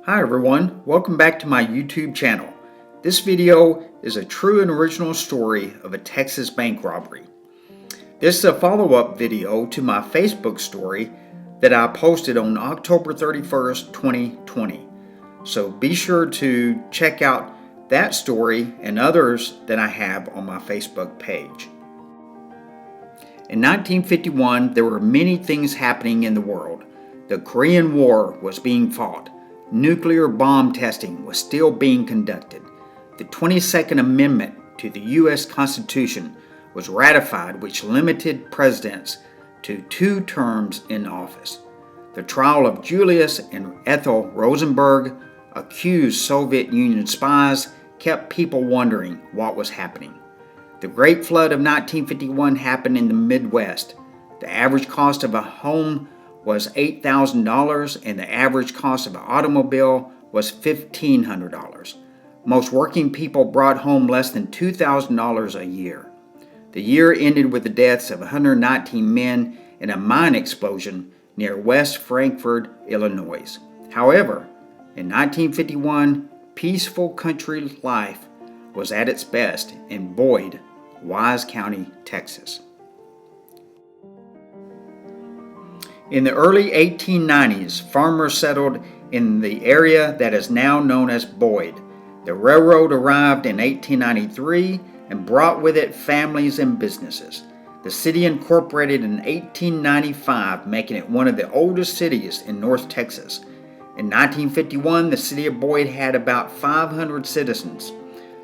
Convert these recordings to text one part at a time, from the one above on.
Hi everyone, welcome back to my YouTube channel. This video is a true and original story of a Texas bank robbery. This is a follow-up video to my Facebook story that I posted on October 31st, 2020. So be sure to check out that story and others that I have on my Facebook page. In 1951, there were many things happening in the world. The Korean War was being fought. Nuclear bomb testing was still being conducted. The 22nd Amendment to the U.S. Constitution was ratified, which limited presidents to 2 terms in office. The trial of Julius and Ethel Rosenberg, accused Soviet Union spies, kept people wondering what was happening. The Great Flood of 1951 happened in the Midwest. The average cost of a home was $8,000 and the average cost of an automobile was $1,500. Most working people brought home less than $2,000 a year. The year ended with the deaths of 119 men in a mine explosion near West Frankfort, Illinois. However, in 1951, peaceful country life was at its best in Boyd, Wise County, Texas. In the early 1890s, farmers settled in the area that is now known as Boyd. The railroad arrived in 1893 and brought with it families and businesses. The city incorporated in 1895, making it one of the oldest cities in North Texas. In 1951, the city of Boyd had about 500 citizens.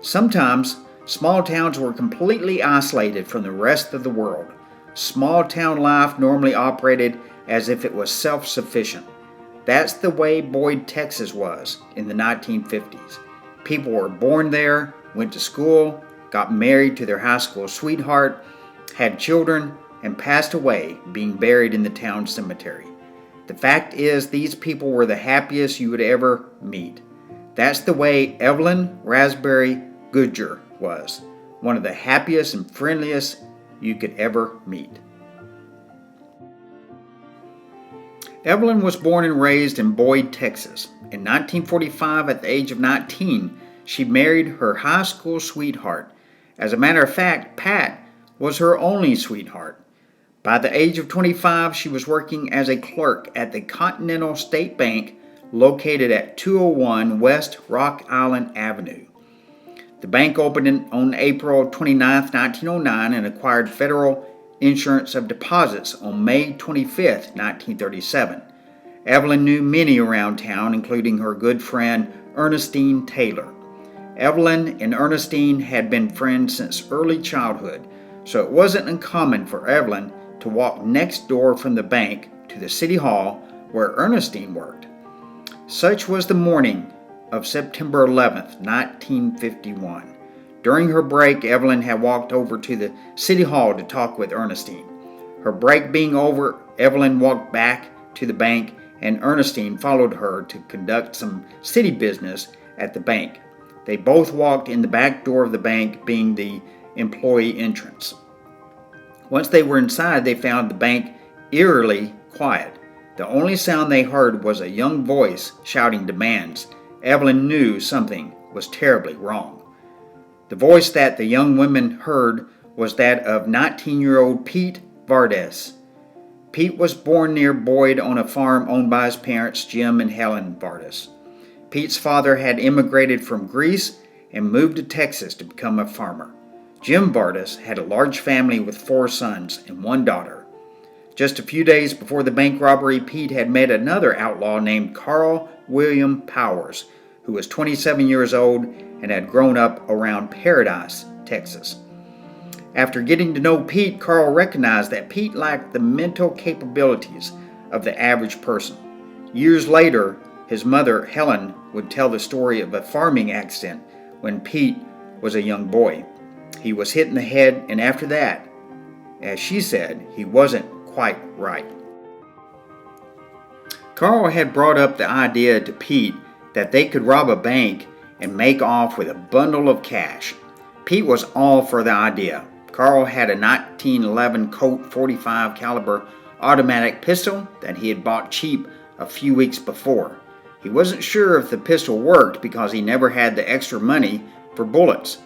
Sometimes, small towns were completely isolated from the rest of the world. Small town life normally operated as if it was self-sufficient. That's the way Boyd, Texas was in the 1950s. People were born there, went to school, got married to their high school sweetheart, had children, and passed away, being buried in the town cemetery. The fact is, these people were the happiest you would ever meet. That's the way Evelyn Raspberry Goodger was, one of the happiest and friendliest you could ever meet. Evelyn was born and raised in Boyd, Texas. In 1945, at the age of 19, she married her high school sweetheart. As a matter of fact, Pat was her only sweetheart. By the age of 25, she was working as a clerk at the Continental State Bank located at 201 West Rock Island Avenue. The bank opened on April 29, 1909 and acquired federal insurance of deposits on May 25, 1937. Evelyn knew many around town, including her good friend Ernestine Taylor. Evelyn and Ernestine had been friends since early childhood, so it wasn't uncommon for Evelyn to walk next door from the bank to the city hall where Ernestine worked. Such was the morning of September 11, 1951. During her break, Evelyn had walked over to the city hall to talk with Ernestine. Her break being over, Evelyn walked back to the bank and Ernestine followed her to conduct some city business at the bank. They both walked in the back door of the bank, being the employee entrance. Once they were inside, they found the bank eerily quiet. The only sound they heard was a young voice shouting demands. Evelyn knew something was terribly wrong. The voice that the young women heard was that of 19-year-old Pete VARDAS. Pete was born near Boyd on a farm owned by his parents, Jim and Helen VARDAS. Pete's father had immigrated from Greece and moved to Texas to become a farmer. Jim VARDAS had a large family with 4 sons and 1 daughter. Just a few days before the bank robbery, Pete had met another outlaw named Carl William Powers, who was 27 years old and had grown up around Paradise, Texas. After getting to know Pete, Carl recognized that Pete lacked the mental capabilities of the average person. Years later, his mother, Helen, would tell the story of a farming accident when Pete was a young boy. He was hit in the head, and after that, as she said, he wasn't quite right. Carl had brought up the idea to Pete that they could rob a bank and make off with a bundle of cash. Pete was all for the idea. Carl had a 1911 Colt .45 caliber automatic pistol that he had bought cheap a few weeks before. He wasn't sure if the pistol worked because he never had the extra money for bullets.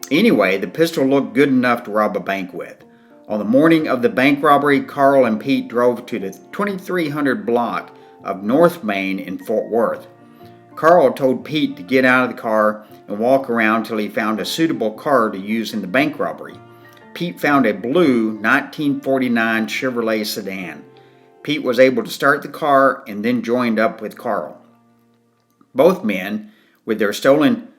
Anyway, the pistol looked good enough to rob a bank with. On the morning of the bank robbery, Carl and Pete drove to the 2300 block of North Main in Fort Worth. Carl told Pete to get out of the car and walk around till he found a suitable car to use in the bank robbery. Pete found a blue 1949 Chevrolet sedan. Pete was able to start the car and then joined up with Carl. Both men, with their stolen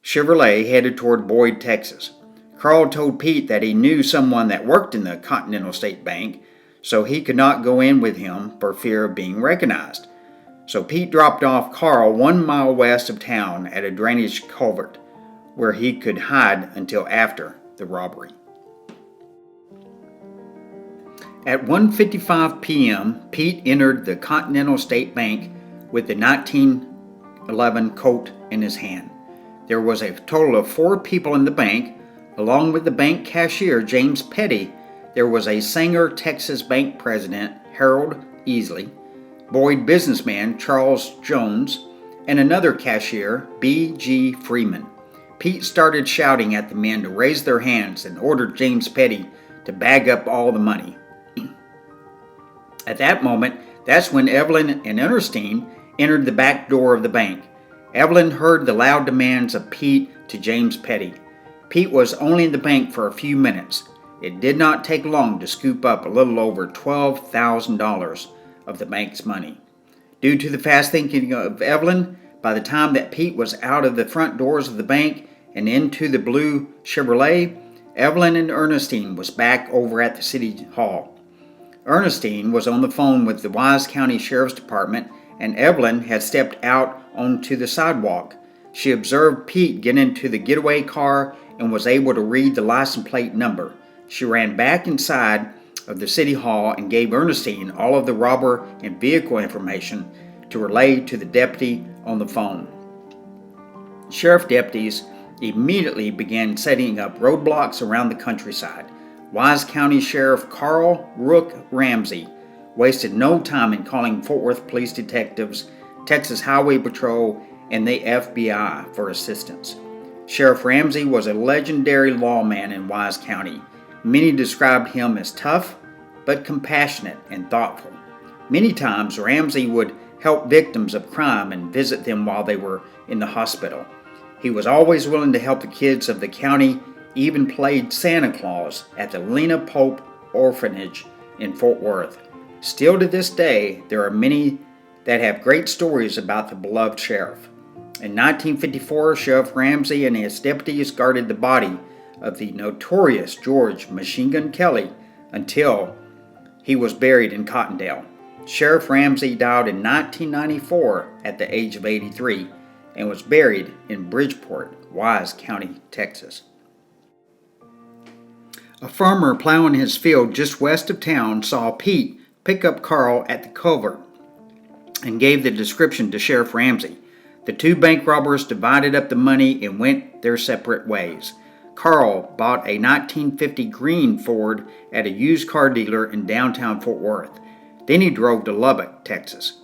Chevrolet, headed toward Boyd, Texas. Carl told Pete that he knew someone that worked in the Continental State Bank, so he could not go in with him for fear of being recognized. So Pete dropped off Carl 1 mile west of town at a drainage culvert, where he could hide until after the robbery. At 1:55 p.m., Pete entered the Continental State Bank with the 1911 Colt in his hand. There was a total of 4 people in the bank. Along with the bank cashier, James Petty, there was a Sanger, Texas bank president, Harold Easley, Boyd businessman, Charles Jones, and another cashier, B.G. Freeman. Pete started shouting at the men to raise their hands and ordered James Petty to bag up all the money. At that moment, that's when Evelyn and Ernestine entered the back door of the bank. Evelyn heard the loud demands of Pete to James Petty. Pete was only in the bank for a few minutes. It did not take long to scoop up a little over $12,000 of the bank's money. Due to the fast thinking of Evelyn, by the time that Pete was out of the front doors of the bank and into the blue Chevrolet, Evelyn and Ernestine was back over at the city hall. Ernestine was on the phone with the Wise County Sheriff's Department, and Evelyn had stepped out onto the sidewalk. She observed Pete get into the getaway car and was able to read the license plate number. She ran back inside of the city hall and gave Ernestine all of the robber and vehicle information to relay to the deputy on the phone. Sheriff deputies immediately began setting up roadblocks around the countryside. Wise County Sheriff Carl Rook Ramsey wasted no time in calling Fort Worth police detectives, Texas Highway Patrol, and the FBI for assistance. Sheriff Ramsey was a legendary lawman in Wise County. Many described him as tough, but compassionate and thoughtful. Many times, Ramsey would help victims of crime and visit them while they were in the hospital. He was always willing to help the kids of the county, even played Santa Claus at the Lena Pope Orphanage in Fort Worth. Still to this day, there are many that have great stories about the beloved sheriff. In 1954, Sheriff Ramsey and his deputies guarded the body of the notorious George Machine Gun Kelly until he was buried in Cottondale. Sheriff Ramsey died in 1994 at the age of 83 and was buried in Bridgeport, Wise County, Texas. A farmer plowing his field just west of town saw Pete pick up Carl at the culvert and gave the description to Sheriff Ramsey. The 2 bank robbers divided up the money and went their separate ways. Carl bought a 1950 green Ford at a used car dealer in downtown Fort Worth. Then he drove to Lubbock, Texas.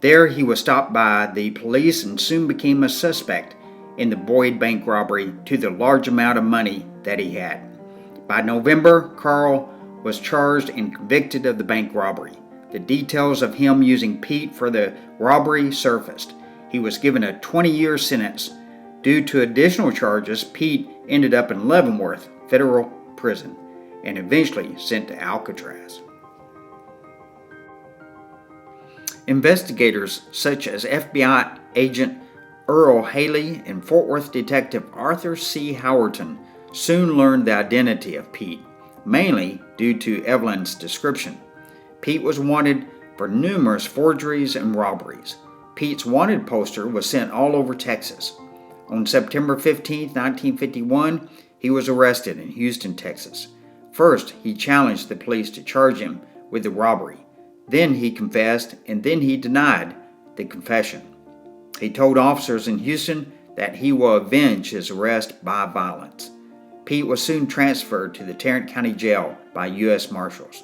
There he was stopped by the police and soon became a suspect in the Boyd bank robbery to the large amount of money that he had. By November, Carl was charged and convicted of the bank robbery. The details of him using Pete for the robbery surfaced. He was given a 20-year sentence. Due to additional charges, Pete ended up in Leavenworth Federal Prison and eventually sent to Alcatraz. Investigators such as FBI agent Earl Haley and Fort Worth detective Arthur C. Howerton soon learned the identity of Pete, mainly due to Evelyn's description. Pete was wanted for numerous forgeries and robberies. Pete's wanted poster was sent all over Texas. On September 15, 1951, he was arrested in Houston, Texas. First, he challenged the police to charge him with the robbery. Then he confessed, and then he denied the confession. He told officers in Houston that he will avenge his arrest by violence. Pete was soon transferred to the Tarrant County Jail by U.S. Marshals.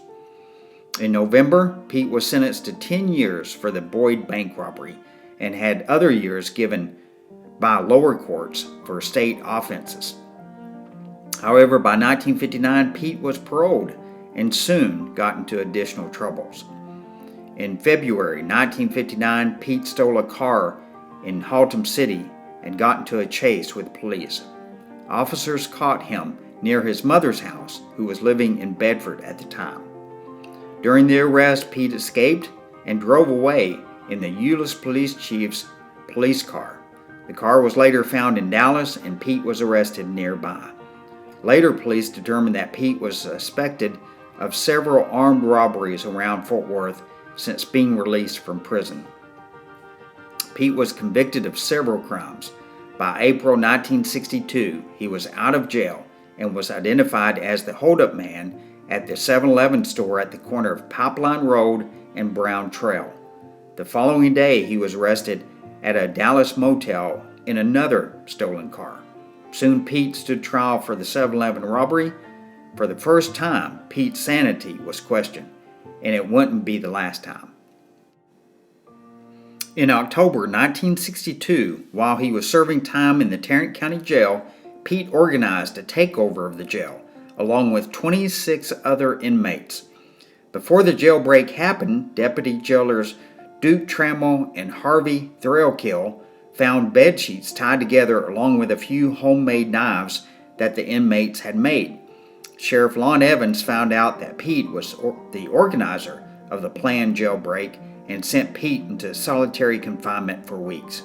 In November, Pete was sentenced to 10 years for the Boyd bank robbery and had other years given by lower courts for state offenses. However, by 1959, Pete was paroled and soon got into additional troubles. In February 1959, Pete stole a car in Haltom City and got into a chase with police. Officers caught him near his mother's house, who was living in Bedford at the time. During the arrest, Pete escaped and drove away in the Euless police chief's police car. The car was later found in Dallas, and Pete was arrested nearby. Later, police determined that Pete was suspected of several armed robberies around Fort Worth since being released from prison. Pete was convicted of several crimes. By April 1962, he was out of jail and was identified as the holdup man at the 7-Eleven store at the corner of Pipeline Road and Brown Trail. The following day, he was arrested at a Dallas motel in another stolen car. Soon, Pete stood trial for the 7-Eleven robbery. For the first time, Pete's sanity was questioned, and it wouldn't be the last time. In October 1962, while he was serving time in the Tarrant County Jail, Pete organized a takeover of the jail, along with 26 other inmates. Before the jailbreak happened, deputy jailers Duke Trammell and Harvey Threlkill found bedsheets tied together along with a few homemade knives that the inmates had made. Sheriff Lon Evans found out that Pete was the organizer of the planned jailbreak and sent Pete into solitary confinement for weeks.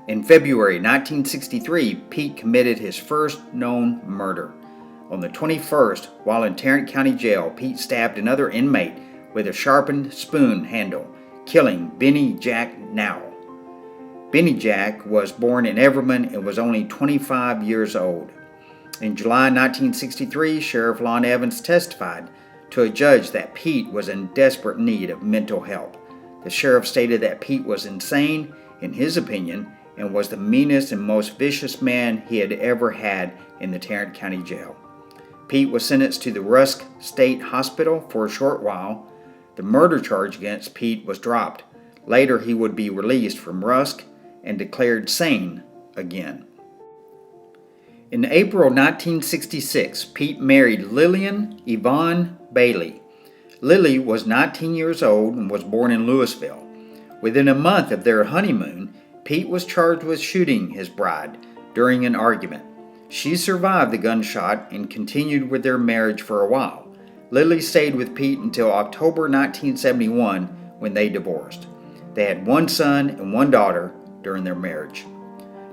In February 1963, Pete committed his first known murder. On the 21st, while in Tarrant County Jail, Pete stabbed another inmate with a sharpened spoon handle, killing Benny Jack Nowell. Benny Jack was born in Everman and was only 25 years old. In July 1963, Sheriff Lon Evans testified to a judge that Pete was in desperate need of mental help. The sheriff stated that Pete was insane, in his opinion, and was the meanest and most vicious man he had ever had in the Tarrant County Jail. Pete was sentenced to the Rusk State Hospital for a short while. The murder charge against Pete was dropped. Later, he would be released from Rusk and declared sane again. In April 1966, Pete married Lillian Yvonne Bailey. Lily was 19 years old and was born in Louisville. Within a month of their honeymoon, Pete was charged with shooting his bride during an argument. She survived the gunshot and continued with their marriage for a while. Lily stayed with Pete until October 1971 when they divorced. They had one son and one daughter during their marriage.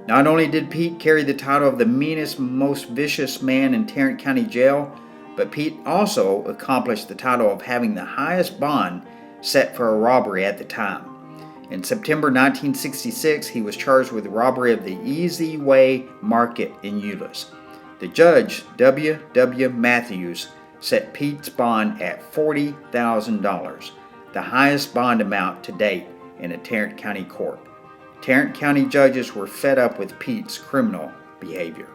Not only did Pete carry the title of the meanest, most vicious man in Tarrant County Jail, but Pete also accomplished the title of having the highest bond set for a robbery at the time. In September 1966, he was charged with the robbery of the Easy Way Market in Euless. The judge, W. W. Matthews, set Pete's bond at $40,000, the highest bond amount to date in a Tarrant County court. Tarrant County judges were fed up with Pete's criminal behavior.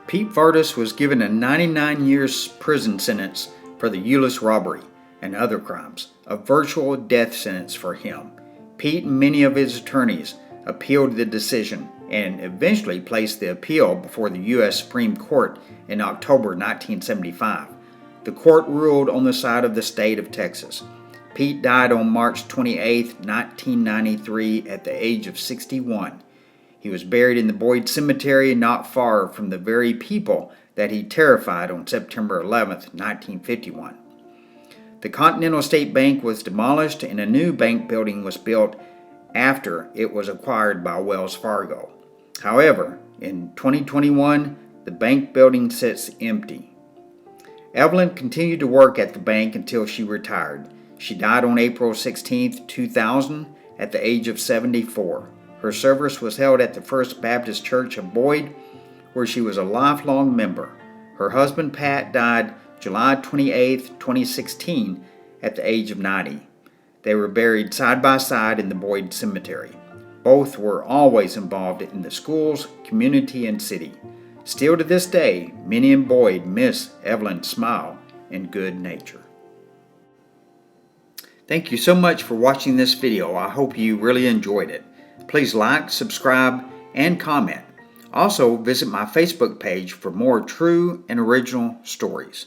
Pete VARDAS was given a 99-year prison sentence for the Euless robbery and other crimes, a virtual death sentence for him. Pete and many of his attorneys appealed the decision and eventually placed the appeal before the U.S. Supreme Court in October 1975. The court ruled on the side of the state of Texas. Pete died on March 28, 1993 at the age of 61. He was buried in the Boyd Cemetery not far from the very people that he terrified on September 11, 1951. The Continental State Bank was demolished and a new bank building was built after it was acquired by Wells Fargo. However, in 2021, the bank building sits empty. Evelyn continued to work at the bank until she retired. She died on April 16, 2000 at the age of 74. Her service was held at the First Baptist Church of Boyd, where she was a lifelong member. Her husband, Pat, died July 28, 2016 at the age of 90. They were buried side by side in the Boyd Cemetery. Both were always involved in the schools, community, and city. Still to this day, many in Boyd miss Evelyn's smile and good nature. Thank you so much for watching this video. I hope you really enjoyed it. Please like, subscribe, and comment. Also, visit my Facebook page for more true and original stories.